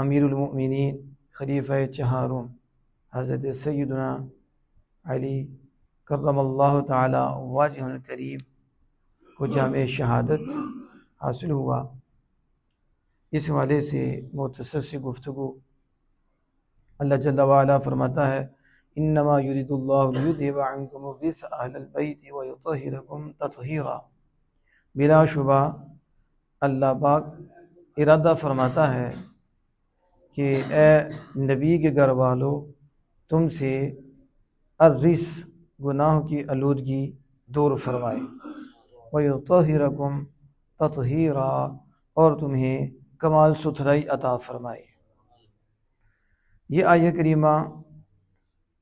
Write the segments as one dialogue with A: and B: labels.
A: امیر المؤمنین خلیفہ چہارم حضرت سیدنا علی کرم اللہ تعالی وجہ الکریم کو جامع شہادت حاصل ہوا۔ اس حوالے سے مختصر سی گفتگو، اللہ جل وعلا فرماتا ہے انما یرید اللہ لیذھب عنکم الرجس اہل البیت ویطہرکم تطہیرا۔ بلا شبہ اللہ پاک ارادہ فرماتا ہے کہ اے نبی کے گھر والو، تم سے الرجس گناہوں کی آلودگی دور فرمائے، ویطہرکم تطہیرا اور تمہیں کمال ستھرائی عطا فرمائے۔ یہ آیہ کریمہ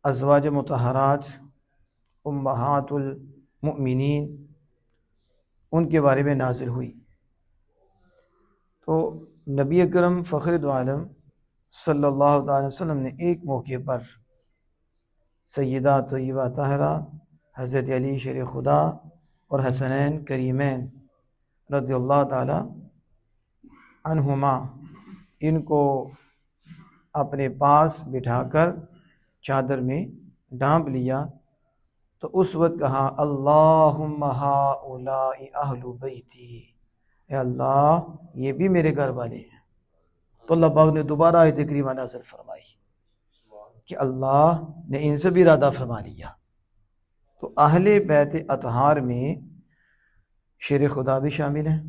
A: ازواج مطہرات امہات المؤمنین ان کے بارے میں نازل ہوئی۔ تو نبی اکرم فخر دو عالم صلی اللہ تعالی وسلم نے ایک موقع پر سیدہ طیبہ طاہرہ حضرت علی شیر خدا اور حسنین کریمین رضی اللہ تعالی عنہما ان کو اپنے پاس بٹھا کر چادر میں ڈھانپ لیا، تو اس وقت کہا اللہم ہؤلاء اہل بیتی، اے اللہ یہ بھی میرے گھر والے ہیں۔ تو اللہ پاک نے دوبارہ آیت کریمہ نازل فرمائی کہ اللہ نے ان سے بھی ارادہ فرما لیا۔ تو اہل بیت اطہار میں شیر خدا بھی شامل ہیں۔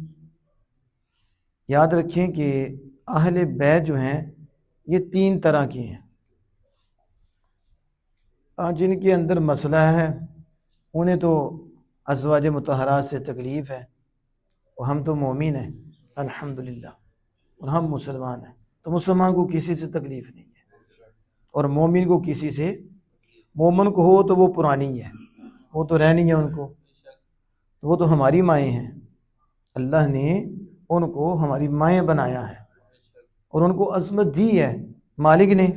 A: یاد رکھیں کہ اہل بیت جو ہیں یہ تین طرح کے ہیں۔ جن کے اندر مسئلہ ہے انہیں تو ازواج مطہرات سے تکلیف ہے، اور ہم تو مومن ہیں الحمدللہ، اور ہم مسلمان ہیں، تو مسلمان کو کسی سے تکلیف نہیں ہے، اور مومن کو کسی سے، مومن کو ہو تو وہ پرانی ہے، وہ تو رہنی ہے ان کو، وہ تو ہماری مائیں ہیں، اللہ نے ان کو ہماری مائیں بنایا ہے اور ان کو عظمت دی ہے مالک نے،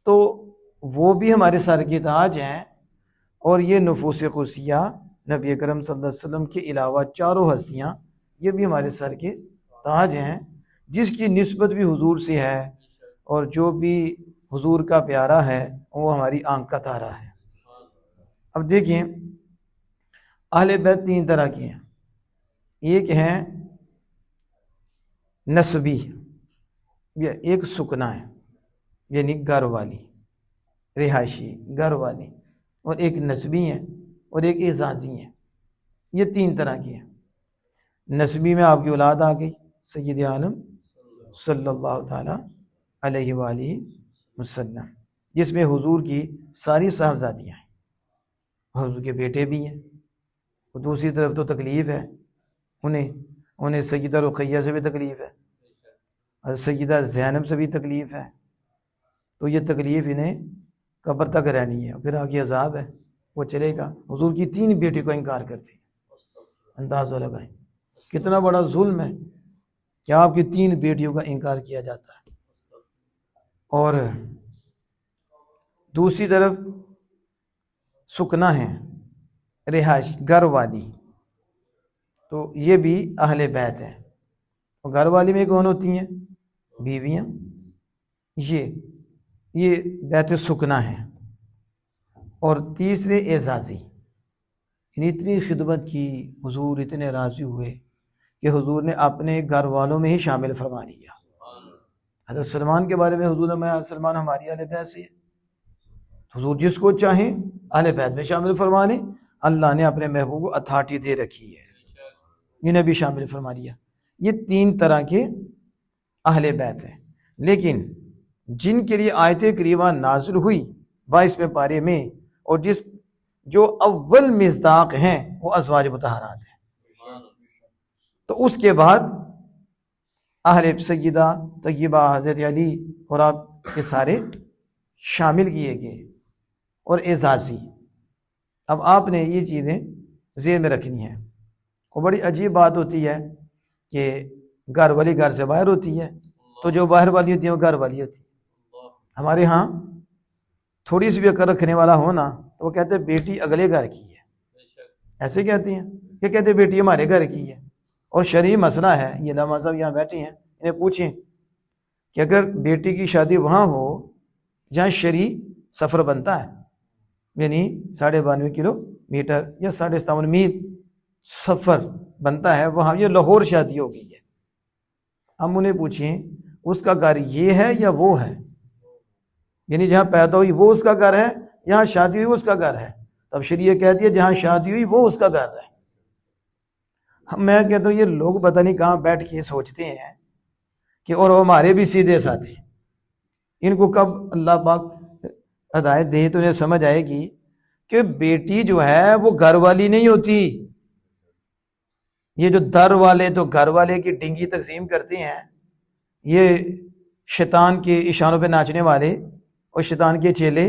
A: تو وہ بھی ہمارے سر کے تاج ہیں۔ اور یہ نفوس قدسیہ نبی اکرم صلی اللہ علیہ وسلم کے علاوہ چاروں ہستیاں یہ بھی ہمارے سر کے تاج ہیں، جس کی نسبت بھی حضور سے ہے، اور جو بھی حضور کا پیارا ہے وہ ہماری آنکھ کا تارا ہے۔ اب دیکھیں اہل بیت تین طرح کی ہیں۔ ایک ہیں نسبی، یہ ایک سکنا ہے یعنی گھر والی، رہائشی گھر والی، اور ایک نسبی ہیں اور ایک اعزازی ہیں۔ یہ تین طرح کی ہیں۔ نسبی میں آپ کی اولاد آ گئی سید عالم صلی اللہ تعالی علیہ وآلہ وسلم، جس میں حضور کی ساری صاحبزادیاں ہیں، حضور کے بیٹے بھی ہیں، اور دوسری طرف تو تکلیف ہے انہیں سیدہ رقیہ سے بھی تکلیف ہے، اور سیدہ زینب سے بھی تکلیف ہے، تو یہ تکلیف انہیں قبر تک رہنی ہے، پھر آگے عذاب ہے، وہ چلے گا۔ حضور کی تین بیٹی کو انکار کرتے ہیں، اندازہ لگائیں کتنا بڑا ظلم ہے کہ آپ کی تین بیٹیوں کا انکار کیا جاتا ہے۔ اور دوسری طرف سکنا ہے، رہائش گھر والی، تو یہ بھی اہل بیت ہیں۔ اور گھر والی میں کون ہوتی ہیں؟ بیویاں، یہ بیت سکنا ہے۔ اور تیسرے اعزازی، یعنی اتنی خدمت کی، حضور اتنے راضی ہوئے کہ حضور نے اپنے گھر والوں میں ہی شامل فرما لیا۔ حضرت سلمان کے بارے میں حضور نے فرمایا سلمان ہماری اہل بیت سے ہے، حضور جس کو چاہیں اہل بیت میں شامل فرما لیں، اللہ نے اپنے محبوب کو اتھارٹی دے رکھی ہے، انہیں بھی شامل فرما لیا۔ یہ تین طرح کے اہل بیت ہیں، لیکن جن کے لیے آیت کریمہ نازل ہوئی 22ویں پارے میں، اور جو اول مصداق ہیں وہ ازواج مطہرات ہیں، تو اس کے بعد اہل سیدہ طیبہ حضرت علی اور آپ کے سارے شامل کیے گئے، اور اعزازی۔ اب آپ نے یہ چیزیں ذہن میں رکھنی ہیں۔ اور بڑی عجیب بات ہوتی ہے کہ گھر والی گھر سے باہر ہوتی ہے، تو جو باہر والی ہوتی ہے وہ گھر والی ہوتی ہے۔ ہمارے ہاں تھوڑی سی بھی عقل رکھنے والا ہو نا تو وہ کہتے ہیں بیٹی اگلے گھر کی ہے، ایسے کہتے ہیں، کہ کہتے ہیں بیٹی ہمارے گھر کی ہے۔ اور شرعی مسئلہ ہے، یہ علماء صاحب یہاں بیٹھے ہیں، انہیں پوچھیں کہ اگر بیٹی کی شادی وہاں ہو جہاں شرعی سفر بنتا ہے، یعنی 92.5 کلومیٹر یا 57.5 میل سفر بنتا ہے، وہاں یہ لاہور شادی ہو گئی ہے، ہم انہیں پوچھیں اس کا گھر یہ ہے یا وہ ہے، یعنی جہاں پیدا ہوئی وہ اس کا گھر ہے، یہاں شادی ہوئی وہ اس کا گھر ہے، تب شریعت کہتی ہے جہاں شادی ہوئی وہ اس کا گھر ہے۔ میں کہتا ہوں یہ لوگ پتہ نہیں کہاں بیٹھ کے سوچتے ہیں کہ اور ہمارے بھی سیدھے ساتھی، ان کو کب اللہ پاک ہدایت دے تو انہیں سمجھ آئے گی کہ بیٹی جو ہے وہ گھر والی نہیں ہوتی۔ یہ جو در والے تو گھر والے کی ڈنگی تقسیم کرتے ہیں، یہ شیطان کے اشاروں پہ ناچنے والے اور شیطان کے چیلے،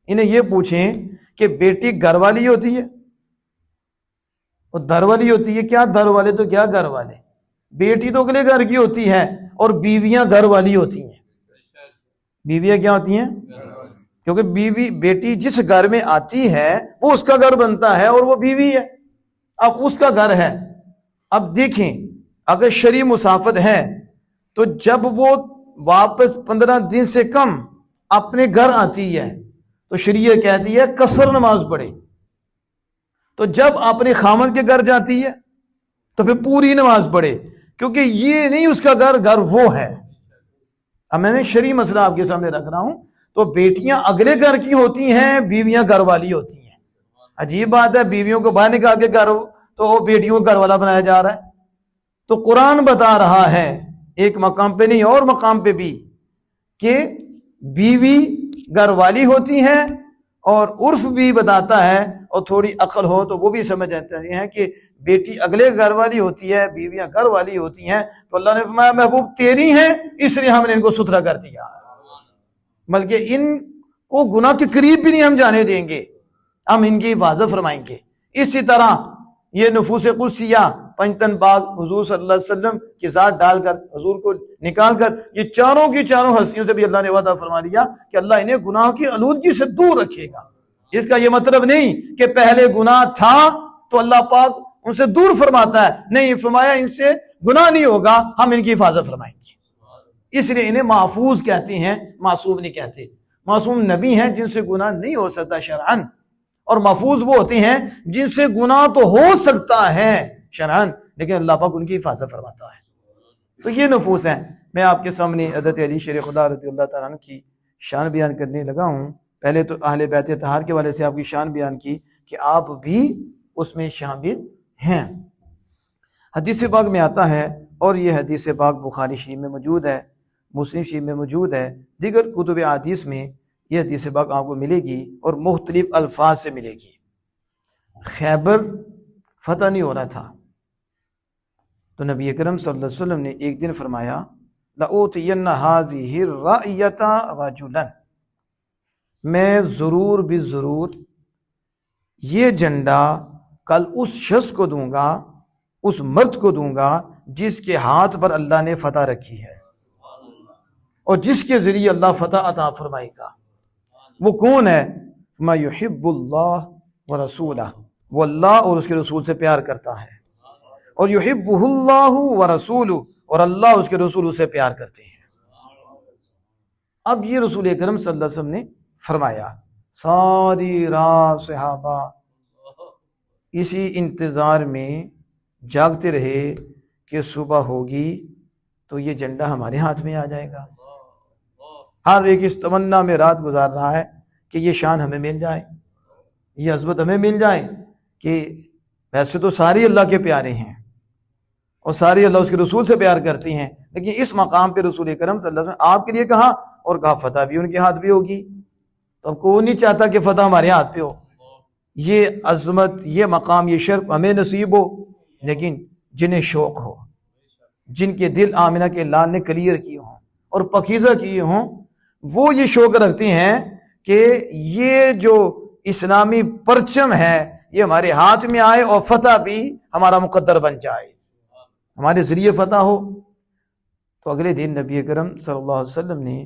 A: انہیں یہ پوچھیں کہ بیٹی گھر والی ہوتی ہے اور در والی ہوتی ہے؟ کیا در والے تو کیا گھر والے، بیٹی تو اگلے گھر کی ہوتی ہے اور بیویاں گھر والی ہوتی ہیں۔ بیویاں کیا ہوتی ہیں؟ کیونکہ بیٹی جس گھر میں آتی ہے وہ اس کا گھر بنتا ہے اور وہ بیوی ہے، اب اس کا گھر ہے۔ اب دیکھیں اگر شرعی مسافت ہے تو جب وہ واپس 15 دن سے کم اپنے گھر آتی ہے تو شریعت کہتی ہے قصر نماز پڑھے، تو جب اپنے خامن کے گھر جاتی ہے تو پھر پوری نماز پڑھے، کیونکہ یہ نہیں اس کا گھر وہ ہے۔ اب میں نے شرعی مسئلہ آپ کے سامنے رکھ رہا ہوں، تو بیٹیاں اگلے گھر کی ہوتی ہیں، بیویاں گھر والی ہوتی ہیں۔ عجیب بات ہے، بیویوں کو باہر نکال کے گھر تو وہ بیٹیوں کو گھر والا بنایا جا رہا ہے۔ تو قرآن بتا رہا ہے ایک مقام پہ نہیں اور مقام پہ بھی کہ بیوی گھر والی ہوتی ہیں، اور عرف بھی بتاتا ہے اور تھوڑی عقل ہو تو وہ بھی سمجھ جاتے ہیں کہ بیٹی اگلے گھر والی ہوتی ہے، بیویاں گھر والی ہوتی ہیں۔ تو اللہ نے فرمایا محبوب تیری ہیں، اس لیے ہم نے ان کو ستھرا کر دیا، بلکہ ان کو گناہ کے قریب بھی نہیں ہم جانے دیں گے، ہم ان کی حفاظت فرمائیں گے۔ اسی طرح یہ نفوس قدسیہ پنجتن باغ حضور صلی اللہ علیہ وسلم کے ساتھ ڈال کر، حضور کو نکال کر، یہ چاروں کی چاروں ہستیوں سے بھی اللہ نے وعدہ فرما دیا کہ اللہ انہیں گناہ کی آلودگی سے دور رکھے گا۔ اس کا یہ مطلب نہیں کہ پہلے گناہ تھا تو اللہ پاک ان سے دور فرماتا ہے، نہیں، فرمایا ان سے گناہ نہیں ہوگا، ہم ان کی حفاظت فرمائیں گے۔ اس لیے انہیں محفوظ کہتے ہیں، معصوم نہیں کہتے۔ معصوم نبی ہیں جن سے گناہ نہیں ہو سکتا شرعاً، اور محفوظ وہ ہوتے ہیں جن سے گناہ تو ہو سکتا ہے شرعاً لیکن اللہ پاک ان کی حفاظت فرماتا ہے۔ تو یہ نفوس ہیں۔ میں آپ کے سامنے حضرت علی شیر خدا رضی اللہ تعالیٰ عنہ کی شان بیان کرنے لگا ہوں۔ پہلے تو اہل بیت طہار کے والے سے آپ کی شان بیان کی کہ آپ بھی اس میں شامل ہیں۔ حدیث پاک میں آتا ہے، اور یہ حدیث پاک بخاری شریف میں موجود ہے، مسلم شریف میں موجود ہے، دیگر کتب حدیث میں یہ حدیث پاک آپ کو ملے گی اور مختلف الفاظ سے ملے گی۔ خیبر فتح نہیں ہو رہا تھا تو نبی اکرم صلی اللہ علیہ وسلم نے ایک دن فرمایا لَأُوتِيَنَّ هَذِهِ الرَّائِيَةَ رَجُلًا، میں ضرور بھی ضرور یہ جھنڈا کل اس شخص کو دوں گا، اس مرد کو دوں گا جس کے ہاتھ پر اللہ نے فتح رکھی ہے اور جس کے ذریعے اللہ فتح عطا فرمائے گا۔ وہ کون ہے؟ مَا يُحِبُّ اللَّهُ وَرَسُولَهُ، وہ اللہ اور اس کے رسول سے پیار کرتا ہے، اور يُحِبُّهُ اللَّهُ وَرَسُولُهُ، اور اللہ اس کے رسول سے پیار کرتے ہیں۔ اب یہ رسول اکرم صلی اللہ علیہ وسلم نے فرمایا، ساری رات صحابہ اسی انتظار میں جاگتے رہے کہ صبح ہوگی تو یہ جھنڈا ہمارے ہاتھ میں آ جائے گا۔ ہر ایک اس تمنا میں رات گزار رہا ہے کہ یہ شان ہمیں مل جائے، یہ عظمت ہمیں مل جائے کہ ویسے تو سارے اللہ کے پیارے ہیں اور سارے اللہ اس کے رسول سے پیار کرتے ہیں، لیکن اس مقام پہ رسول اکرم صلی اللہ علیہ وسلم آپ کے لیے کہا، اور کہا فتح بھی ان کے ہاتھ بھی ہوگی۔ تو اب کوئی نہیں چاہتا کہ فتح ہمارے ہاتھ پہ ہو، یہ عظمت، یہ مقام، یہ شرف ہمیں نصیب ہو، لیکن جنہیں شوق ہو، جن کے دل آمنہ کے لال نے کلیئر کیے ہوں اور پاکیزہ کیے ہوں، وہ یہ شوق رکھتے ہیں کہ یہ جو اسلامی پرچم ہے یہ ہمارے ہاتھ میں آئے اور فتح بھی ہمارا مقدر بن جائے، ہمارے ذریعے فتح ہو۔ تو اگلے دن نبی اکرم صلی اللہ علیہ وسلم نے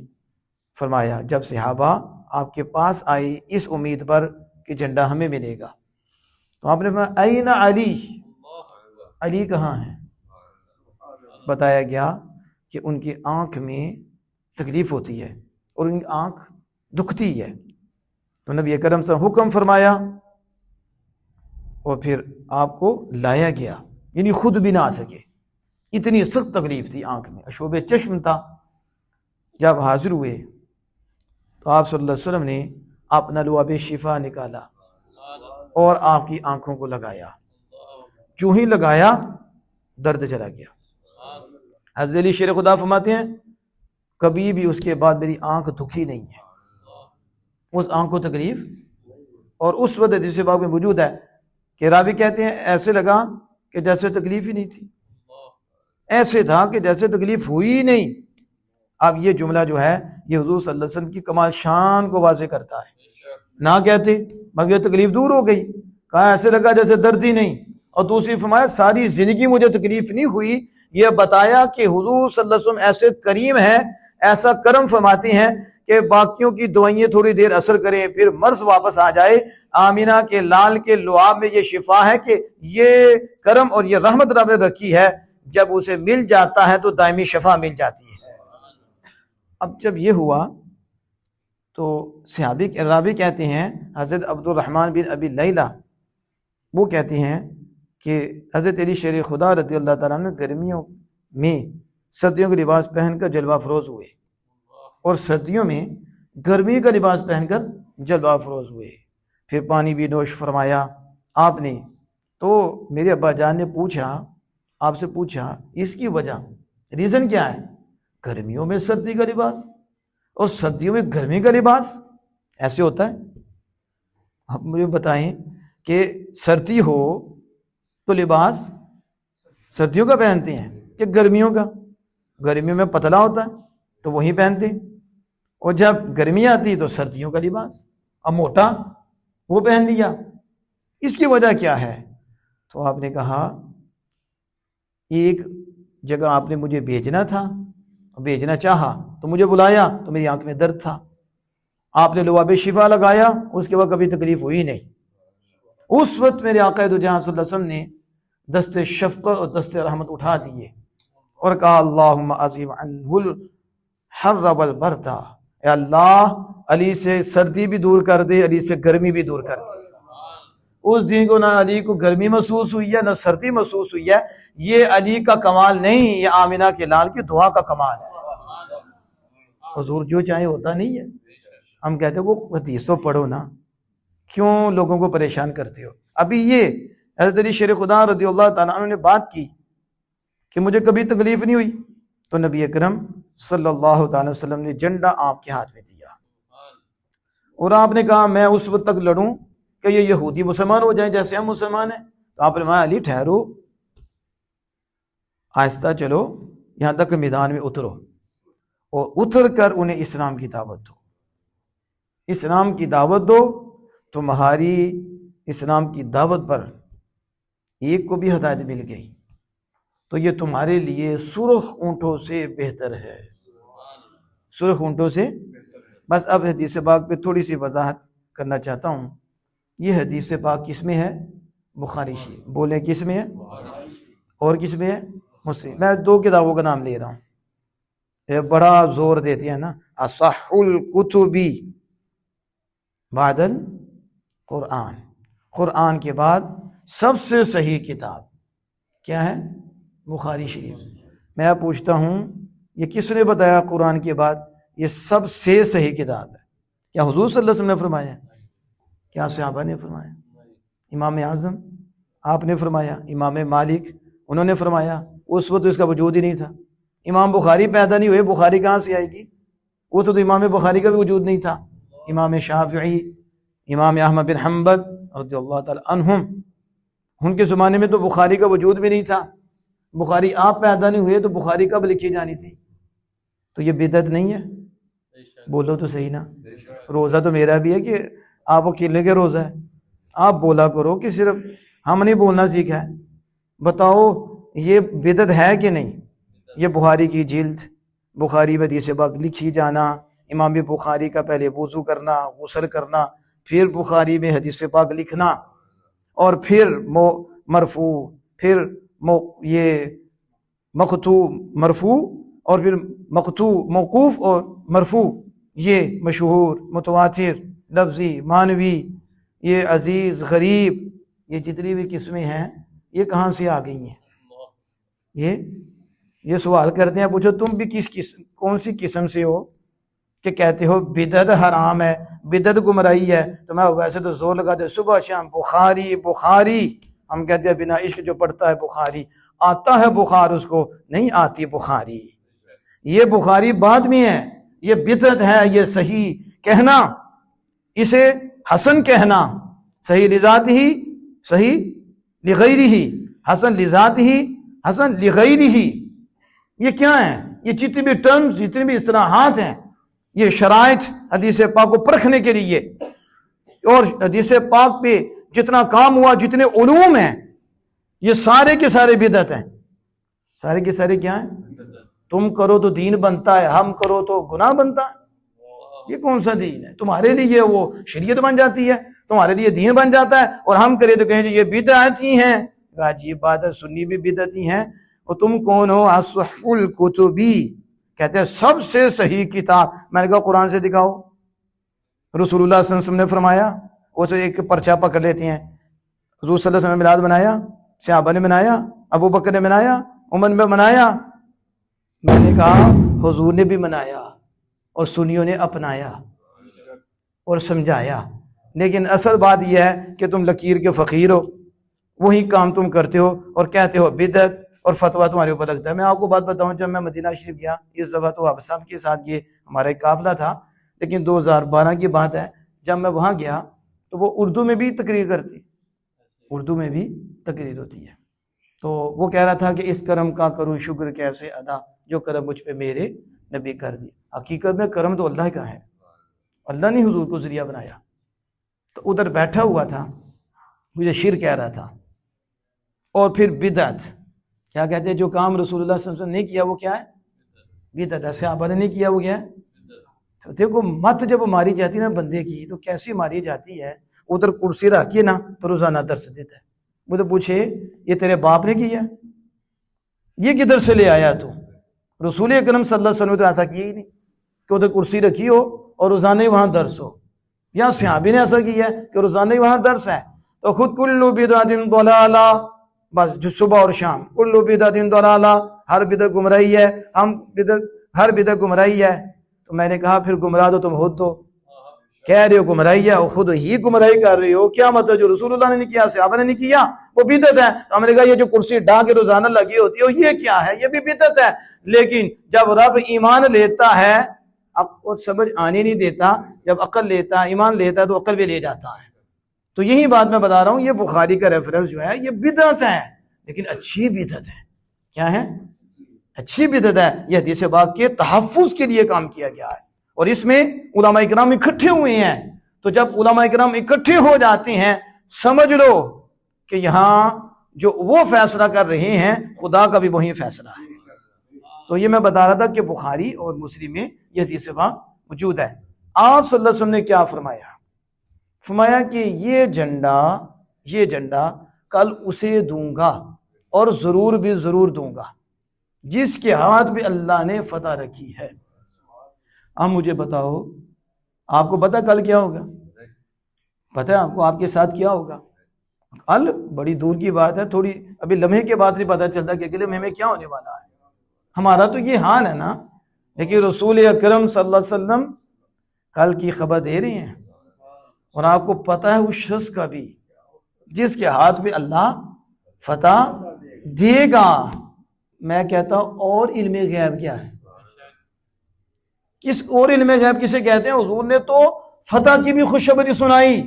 A: فرمایا، جب صحابہ آپ کے پاس آئی اس امید پر کہ جھنڈا ہمیں ملے گا، تو آپ نے فرمایا این علی، علی کہاں ہے؟ بتایا گیا کہ ان کی آنکھ میں تکلیف ہوتی ہے اور ان کی آنکھ دکھتی ہے، تو نبی کرم صلی اللہ علیہ وسلم حکم فرمایا اور پھر آپ کو لایا گیا، یعنی خود بھی نہ آ سکے، اتنی سخت تکلیف تھی آنکھ میں، اشوب چشم تھا۔ جب حاضر ہوئے تو آپ صلی اللہ علیہ وسلم نے اپنا لعاب شفا نکالا اور آپ کی آنکھوں کو لگایا، جو ہی لگایا درد چلا گیا۔ حضرت علی شیر خدا فرماتے ہیں کبھی بھی اس کے بعد میری آنکھ دکھی نہیں ہے، اس آنکھ کو تکلیف، اور اس وقت حدیث پاک میں موجود ہے کہ راوی کہتے ہیں ایسے لگا کہ جیسے تکلیف ہی نہیں تھی، ایسے تھا کہ جیسے تکلیف ہوئی ہی نہیں۔ اب یہ جملہ جو ہے یہ حضور صلی اللہ علیہ وسلم کی کمال شان کو واضح کرتا ہے، نہ کہتے مگر تکلیف دور ہو گئی، کہا ایسے لگا جیسے درد ہی نہیں، اور دوسری فرمایا ساری زندگی مجھے تکلیف نہیں ہوئی۔ یہ بتایا کہ حضور صلی اللہ علیہ وسلم ایسے کریم ہیں، ایسا کرم فرماتے ہیں کہ باقیوں کی دوائیں تھوڑی دیر اثر کریں پھر مرض واپس آ جائے، آمینہ کے لال کے لعاب میں یہ شفا ہے کہ یہ کرم اور یہ رحمت رب نے رکھی ہے، جب اسے مل جاتا ہے تو دائمی شفا مل جاتی ہے۔ اب جب یہ ہوا تو صحابی راوی کہتے ہیں حضرت عبد الرحمن بن ابی لیلہ، وہ کہتے ہیں کہ حضرت علی شیر خدا رضی اللہ تعالیٰ نے گرمیوں میں سردیوں کا لباس پہن کر جلوہ افروز ہوئے، اور سردیوں میں گرمی کا لباس پہن کر جلوہ افروز ہوئے۔ پھر پانی بھی نوش فرمایا آپ نے، تو میرے ابا جان نے پوچھا، آپ سے پوچھا اس کی وجہ، ریزن کیا ہے؟ گرمیوں میں سردی کا لباس اور سردیوں میں گرمی کا لباس، ایسے ہوتا ہے؟ آپ مجھے بتائیں کہ سردی ہو تو لباس سردیوں کا پہنتے ہیں کہ گرمیوں کا؟ گرمیوں میں پتلا ہوتا ہے تو وہی پہنتے، اور جب گرمی آتی تو سردیوں کا لباس، اب موٹا وہ پہن لیا، اس کی وجہ کیا ہے؟ تو آپ نے کہا ایک جگہ آپ نے مجھے بھیجنا تھا، بھیجنا چاہا تو مجھے بلایا تو میری آنکھ میں درد تھا، آپ نے لعاب شفا لگایا، اس کے بعد کبھی تکلیف ہوئی نہیں۔ اس وقت میرے آقا دو جہاں صلی اللہ علیہ وسلم نے دست شفقت اور دست رحمت اٹھا دیے اور کہا اللہم عظیم عنہ الحر والبرد، اے اللہ علی سے سردی بھی دور کر دے، علی سے گرمی بھی دور کر دے۔ اس دن کو نہ علی کو گرمی محسوس ہوئی ہے نہ سردی محسوس ہوئی ہے، یہ علی کا کمال نہیں، یہ آمینہ کے لال کی دعا کا کمال ہے۔ حضور جو چاہے ہوتا نہیں ہے، ہم کہتے ہیں وہ حدیث تو پڑھو نا، کیوں لوگوں کو پریشان کرتے ہو؟ ابھی یہ حضرت علی شیر خدا رضی اللہ تعالیٰ عنہ نے بات کی کہ مجھے کبھی تکلیف نہیں ہوئی، تو نبی اکرم صلی اللہ تعالی وسلم نے جھنڈا آپ کے ہاتھ میں دیا اور آپ نے کہا میں اس وقت تک لڑوں کہ یہ یہودی مسلمان ہو جائیں جیسے ہم مسلمان ہیں۔ تو آپ نے فرمایا علی ٹھہرو، آہستہ چلو، یہاں تک میدان میں اترو اور اتر کر انہیں اسلام کی دعوت دو، اسلام کی دعوت دو۔ تمہاری اسلام کی دعوت پر ایک کو بھی ہدایت مل گئی تو یہ تمہارے لیے سرخ اونٹوں سے بہتر ہے، سرخ اونٹوں سے۔ بس اب حدیث پاک پہ تھوڑی سی وضاحت کرنا چاہتا ہوں۔ یہ حدیث پاک کس میں ہے؟ بخاری شریف، بولیں کس میں ہے؟ اور کس میں ہے؟ مسلم۔ میں دو کتابوں کا نام لے رہا ہوں، یہ بڑا زور دیتے ہیں نا، اصح الکتب بعد القرآن، قرآن کے بعد سب سے صحیح کتاب کیا ہے؟ بخاری شریف۔ میں پوچھتا ہوں یہ کس نے بتایا قرآن کے بعد یہ سب سے صحیح کتاب ہے؟ کیا حضور صلی اللہ علیہ وسلم نے فرمایا؟ کیا صحابہ نے فرمایا؟ امام اعظم آپ نے فرمایا؟ امام مالک انہوں نے فرمایا؟ اس وقت اس کا وجود ہی نہیں تھا۔ امام بخاری پیدا نہیں ہوئے، بخاری کہاں سے آئے گی؟ اس وقت امام بخاری کا بھی وجود نہیں تھا۔ امام شافعی، امام احمد بن حنبل رضی اللہ تعالی عنہم، ان کے زمانے میں تو بخاری کا وجود بھی نہیں تھا۔ بخاری آپ پیدا نہیں ہوئے تو بخاری کب لکھی جانی تھی؟ تو یہ بدعت نہیں ہے؟ بولو تو صحیح نا۔ روزہ تو میرا بھی ہے کہ آپ اکیلے کے روزہ ہے، آپ بولا کرو کہ صرف ہم نہیں بولنا سیکھا ہے۔ بتاؤ یہ بدعت ہے کہ نہیں؟ یہ بخاری کی جلد، بخاری میں حدیث پاک لکھی جانا، امام بخاری کا پہلے وضو کرنا، غسل کرنا، پھر بخاری میں حدیث پاک لکھنا، اور پھر مرفوع، پھر یہ مختوم مرفوع اور پھر مقطوع، موقوف اور مرفوع، یہ مشہور، متواتر، لفظی، معنوی، یہ عزیز، غریب، یہ جتنی بھی قسمیں ہیں یہ کہاں سے آ گئی ہیں؟ یہ سوال کرتے ہیں، پوچھو تم بھی کون سی قسم سے ہو کہ کہتے ہو بدعت حرام ہے، بدعت گمراہی ہے؟ تو میں ویسے تو زور لگاتے صبح شام بخاری بخاری، ہم کہتے ہیں بنا عشق جو پڑھتا ہے بخاری، آتا ہے بخار اس کو نہیں آتی بخاری، یہ بخاری بعد میں ہے، یہ بدعت ہے، یہ صحیح کہنا، اسے حسن کہنا، صحیح لذات ہی صحیح لغیرہ ہی، حسن لذات ہی حسن لغیرہ ہی، یہ کیا ہے؟ یہ جتنی بھی ٹرمز، جتنی بھی اصطلاحات ہیں، یہ شرائط حدیث پاک کو پرکھنے کے لیے، اور حدیث پاک پہ جتنا کام ہوا، جتنے علوم ہیں، یہ سارے کے سارے بدعت ہیں، سارے کے سارے کیا ہیں؟ تم کرو تو دین بنتا ہے، ہم کرو تو گناہ بنتا ہے۔ یہ کون سا دین ہے؟ تمہارے لیے وہ شریعت بن جاتی ہے، تمہارے لیے دین بن جاتا ہے، اور ہم کرے تو کہیں یہ بدعت ہی ہیں۔ عجیب بات ہے، سنی بھی بدعت ہی ہیں، اور تم کون ہو؟ اصح الکتبی، کہتے ہیں سب سے صحیح کتاب۔ میں نے کہا قرآن سے دکھاؤ، رسول اللہ صلی اللہ علیہ وسلم نے فرمایا، وہ تو ایک پرچہ پکڑ لیتے ہیں، حضور صلی اللہ علیہ وسلم نے میلاد منایا، صحابہ نے منایا، ابو بکر نے منایا، عمر نے منایا۔ میں نے کہا حضور نے بھی منایا اور سنیوں نے اپنایا اور سمجھایا، لیکن اصل بات یہ ہے کہ تم لکیر کے فقیر ہو، وہی کام تم کرتے ہو اور کہتے ہو بدعت، اور فتویٰ تمہارے اوپر لگتا ہے۔ میں آپ کو بات بتاؤں، جب میں مدینہ شریف گیا اس دفعہ، تو آپ سب کے ساتھ یہ ہمارا ایک قافلہ تھا، لیکن 2012 کی بات ہے، جب میں وہاں گیا تو وہ اردو میں بھی تقریر کرتی، اردو میں بھی تقریر ہوتی ہے، تو وہ کہہ رہا تھا کہ اس کرم کا کروں شکر کیسے ادا، جو کرم مجھ پہ میرے نبی کر دی۔ حقیقت میں کرم تو اللہ کا ہے، اللہ نے حضور کو ذریعہ بنایا۔ تو ادھر بیٹھا ہوا تھا، مجھے شرک کہہ رہا تھا، اور پھر بدعت، کیا کہتے ہیں جو کام رسول اللہ صلی اللہ علیہ وسلم نے کیا وہ کیا ہے؟ بدعت ہے۔ صحابہ نے نہیں کیا وہ کیا ہے؟ تو دیکھو مت جب ماری جاتی ہے نا بندے کی، تو کیسی ماری جاتی ہے؟ ادھر کرسی رکھ کے نا تو روزانہ درس دیتا ہے، وہ تو پوچھے یہ تیرے باپ نے کیا؟ یہ کدھر سے لے آیا تو؟ رسول اکرم صلی اللہ علیہ وسلم تو ایسا کیا ہی نہیں کہ ادھر کرسی رکھی ہو اور روزانہ ہی وہاں درس ہو، یا صحابی نے ایسا کیا ہے کہ روزانہ ہی وہاں درس ہے۔ تو خود کل بدعت ضلالہ، بس جو صبح اور شام کل بدعت ضلالہ، ہر بدعت گمراہی ہے، ہر بدعت گمراہی ہے۔ تو میں نے کہا پھر گمراہ تو تم خود تو کہہ رہے ہو گمراہی ہے، اور خود ہی گمراہی کر رہے ہو، کیا مطلب جو رسول اللہ نے نہیں کیا، صحابہ نے نہیں کیا، وہ بدعت ہے؟ تو ہم نے کہا یہ جو کرسی ڈھا کے روزانہ لگی ہوتی ہے یہ کیا ہے؟ یہ بھی بدعت ہے۔ لیکن جب رب ایمان لیتا ہے، اب وہ سمجھ آنے نہیں دیتا، جب عقل لیتا ہے، ایمان لیتا ہے تو عقل بھی لے جاتا ہے۔ تو یہی بات میں بتا رہا ہوں، یہ بخاری کا ریفرنس جو ہے یہ بدعت ہے، لیکن اچھی بدعت ہے۔ کیا ہے؟ اچھی بدعت ہے، یہ حدیث پاک کے تحفظ کے لیے کام کیا گیا ہے، اور اس میں علماء اکرام اکٹھے ہوئے ہیں۔ تو جب علماء اکرام اکٹھے ہو جاتے ہیں، سمجھ لو کہ یہاں جو وہ فیصلہ کر رہے ہیں خدا کا بھی وہی فیصلہ ہے۔ تو یہ میں بتا رہا تھا کہ بخاری اور مسلم میں یہ حدیث پاک موجود ہے۔ آپ صلی اللہ علیہ وسلم نے کیا فرمایا؟ فرمایا کہ یہ جھنڈا کل اسے دوں گا، اور ضرور بھی ضرور دوں گا جس کے ہاتھ بھی اللہ نے فتح رکھی ہے۔ اب مجھے بتاؤ، آپ کو پتا کل کیا ہوگا؟ پتہ ہے آپ کو آپ کے ساتھ کیا ہوگا؟ کل بڑی دور کی بات ہے، تھوڑی ابھی لمحے کے بعد نہیں پتا چلتا کہ اگلے لمحے میں کیا ہونے والا ہے۔ ہمارا تو یہ حال ہے نا، لیکن رسول اکرم صلی اللہ علیہ وسلم کل کی خبر دے رہے ہیں، اور آپ کو پتا ہے اس شخص کا بھی جس کے ہاتھ میں اللہ فتح دے گا۔ میں کہتا ہوں اور علم غیب کیا ہے؟ کس اور علم غیب کسے کہتے ہیں؟ حضور نے تو فتح کی بھی خوشخبری سنائی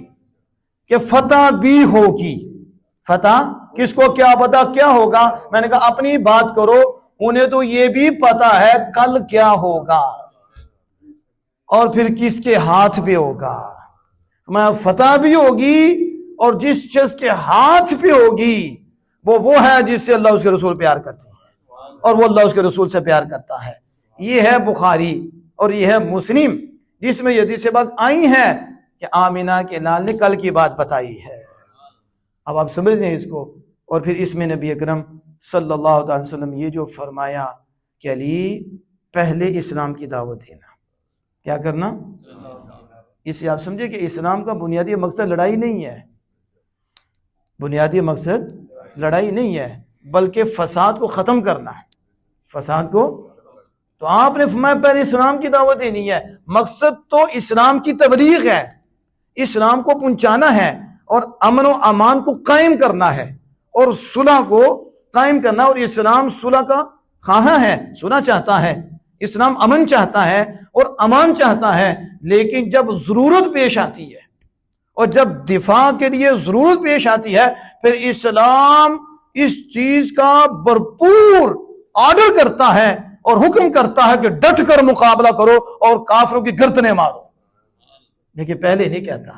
A: کہ فتح بھی ہوگی۔ فتح کس کو کیا پتا کیا ہوگا؟ میں نے کہا اپنی بات کرو، انہیں تو یہ بھی پتا ہے کل کیا ہوگا اور پھر کس کے ہاتھ پہ ہوگا۔ میں فتح بھی ہوگی، اور جس شخص کے ہاتھ پہ ہوگی وہ ہے جس سے اللہ اس کے رسول پیار کرتے ہیں، اور وہ اللہ اس کے رسول سے پیار کرتا ہے۔ یہ ہے بخاری اور یہ ہے مسلم، جس میں یہ حدیث بات آئی ہے کہ آمینہ کے لال نے کل کی بات بتائی ہے۔ اب آپ سمجھ لیں اس کو، اور پھر اس میں نبی اکرم صلی اللہ علیہ وسلم یہ جو فرمایا کہ علی پہلے اسلام کی دعوت دینا. کیا کرنا؟ اسے آپ سمجھے کہ اسلام کا بنیادی مقصد لڑائی نہیں ہے، بنیادی مقصد لڑائی نہیں ہے، بلکہ فساد کو ختم کرنا ہے. فساد کو تو آپ نے فرمایا پہلے اسلام کی دعوت دینی ہے. مقصد تو اسلام کی تبلیغ ہے، اسلام کو پہنچانا ہے اور امن و امان کو قائم کرنا ہے اور صلح کو قائم کرنا. اور اسلام صلح کا خواہاں ہے، صلح چاہتا ہے، اسلام امن چاہتا ہے اور امان چاہتا ہے. لیکن جب ضرورت پیش آتی ہے اور جب دفاع کے لیے ضرورت پیش آتی ہے، پھر اسلام اس چیز کا بھرپور آرڈر کرتا ہے اور حکم کرتا ہے کہ ڈٹ کر مقابلہ کرو اور کافروں کی گردنیں مارو. لیکن پہلے نہیں کہتا.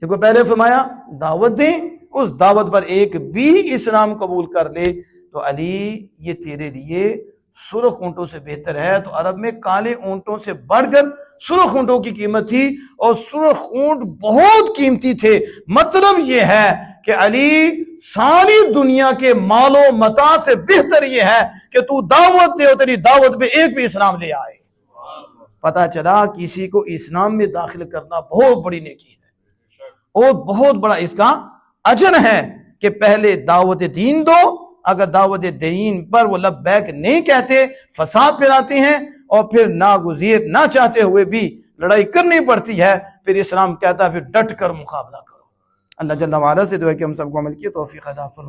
A: دیکھو پہلے فرمایا دعوت دیں، اس دعوت پر ایک بھی اسلام قبول کر لے تو علی یہ تیرے لیے سرخ اونٹوں سے بہتر ہے. تو عرب میں کالے اونٹوں سے بڑھ کر سرخ اونٹوں کی قیمت تھی اور سرخ اونٹ بہت قیمتی تھے. مطلب یہ ہے کہ علی ساری دنیا کے مال و متاع سے بہتر یہ ہے کہ تو دعوت دے اور تیری دعوت پہ ایک بھی اسلام لے آئے. پتہ چلا کسی کو اسلام میں داخل کرنا بہت بڑی نیکی ہے اور بہت بڑا اس کا اجر ہے کہ پہلے دعوت دین دو. اگر دعوت دین پر وہ لبیک نہیں کہتے، فساد پھیلاتے ہیں اور پھر ناگزیر نہ چاہتے ہوئے بھی لڑائی کرنی پڑتی ہے، پھر اسلام کہتا ہے پھر ڈٹ کر مقابلہ کرو. اللہ جل وعلا سے دعا ہے کہ ہم سب کو عمل کی توفیق عطا فرمائے.